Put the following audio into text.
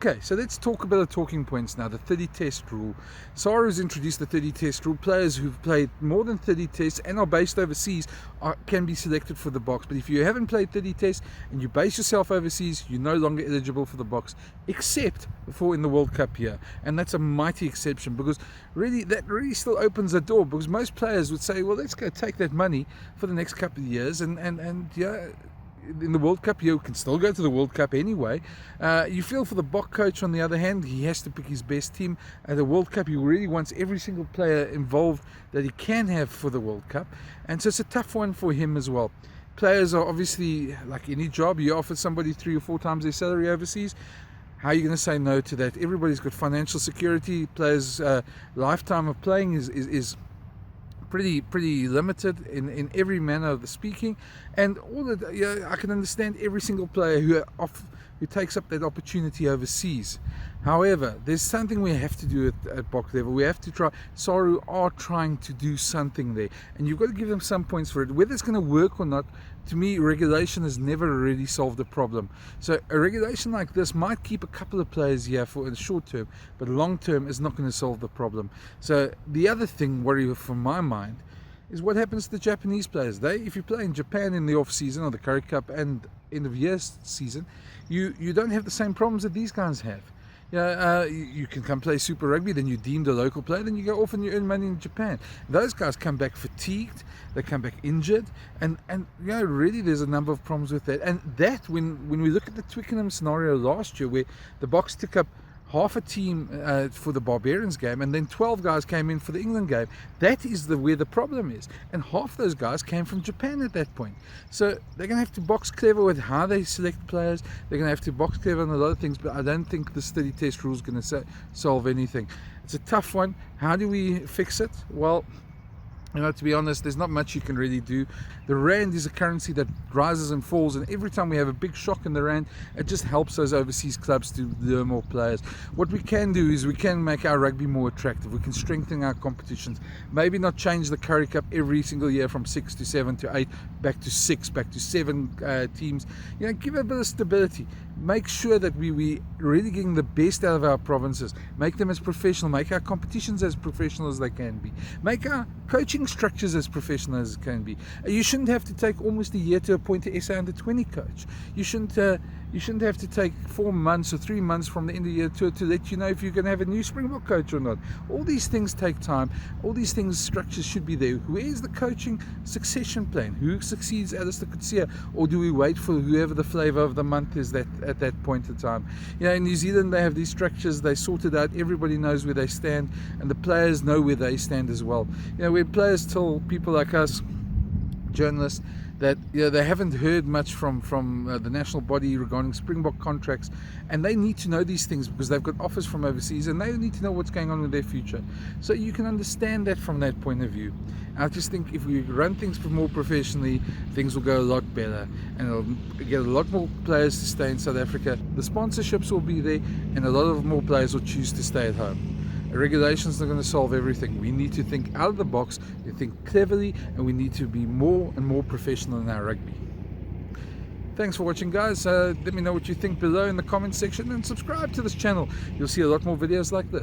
Okay, so let's talk about the talking points now. The 30 test rule. SARU has introduced the 30 test rule. Players who've played more than 30 tests and are based overseas can be selected for the box. But if you haven't played 30 tests and you base yourself overseas, you're no longer eligible for the box, except for in the World Cup year. And that's a mighty exception, because that really still opens the door, because most players would say, well, let's go take that money for the next couple of years and yeah, in the World Cup, you can still go to the World Cup anyway. You feel for the Bok coach, on the other hand, he has to pick his best team. At the World Cup, he really wants every single player involved that he can have for the World Cup. And so it's a tough one for him as well. Players are obviously, like any job, you offer somebody 3 or 4 times their salary overseas. How are you going to say no to that? Everybody's got financial security. Players' lifetime of playing is pretty limited in every manner of the speaking, and all that. I can understand every single player who takes up that opportunity overseas. However, there's something we have to do at Bok level. We have to try. SARU are trying to do something there, and you've got to give them some points for it. Whether it's going to work or not, to me, regulation has never really solved the problem. So a regulation like this might keep a couple of players here for the short term, but long term is not going to solve the problem. So the other thing, worry from my mind, is what happens to the Japanese players. If you play in Japan in the off season or the Currie Cup and end of year season, you don't have the same problems that these guys have. You can come play Super Rugby, then you're deemed a local player, then you go off and you earn money in Japan. Those guys come back fatigued, they come back injured, and really there's a number of problems with that. And that, when we look at the Twickenham scenario last year, where the Boks took up half a team for the Barbarians game, and then 12 guys came in for the England game. That is where the problem is, and half those guys came from Japan at that point. So they're going to have to box clever with how they select players. They're going to have to box clever on a lot of things, but I don't think this 30 test rule is going to solve anything. It's a tough one. How do we fix it? Well, to be honest, there's not much you can really do. The rand is a currency that rises and falls, and every time we have a big shock in the rand, it just helps those overseas clubs to lure more players. What we can do is we can make our rugby more attractive. We can strengthen our competitions. Maybe not change the Currie Cup every single year from 6 to 7 to 8, back to 6, back to 7 teams. Give it a bit of stability. Make sure that we really getting the best out of our provinces. Make them as professional. Make our competitions as professional as they can be. Make our coaching structures as professional as it can be. You shouldn't have to take almost a year to appoint an SA under-20 coach. You shouldn't have to take 4 months or 3 months from the end of the year to let you know if you're going to have a new Springbok coach or not. All these things take time. All these structures should be there. Where is the coaching succession plan? Who succeeds Alistair Coetzee? Or do we wait for whoever the flavour of the month is at that point in time? In New Zealand, they have these structures. They sort it out. Everybody knows where they stand, and the players know where they stand as well. When players tell people like us, journalists, that they haven't heard much from the national body regarding Springbok contracts, and they need to know these things because they've got offers from overseas, and they need to know what's going on with their future. So you can understand that from that point of view. I just think if we run things more professionally, things will go a lot better, and it'll get a lot more players to stay in South Africa. The sponsorships will be there, and a lot of more players will choose to stay at home. Regulations are going to solve everything. We need to think out of the box, we think cleverly, and we need to be more and more professional in our rugby. Thanks for watching, guys. Let me know what you think below in the comment section, and subscribe to this channel. You'll see a lot more videos like this.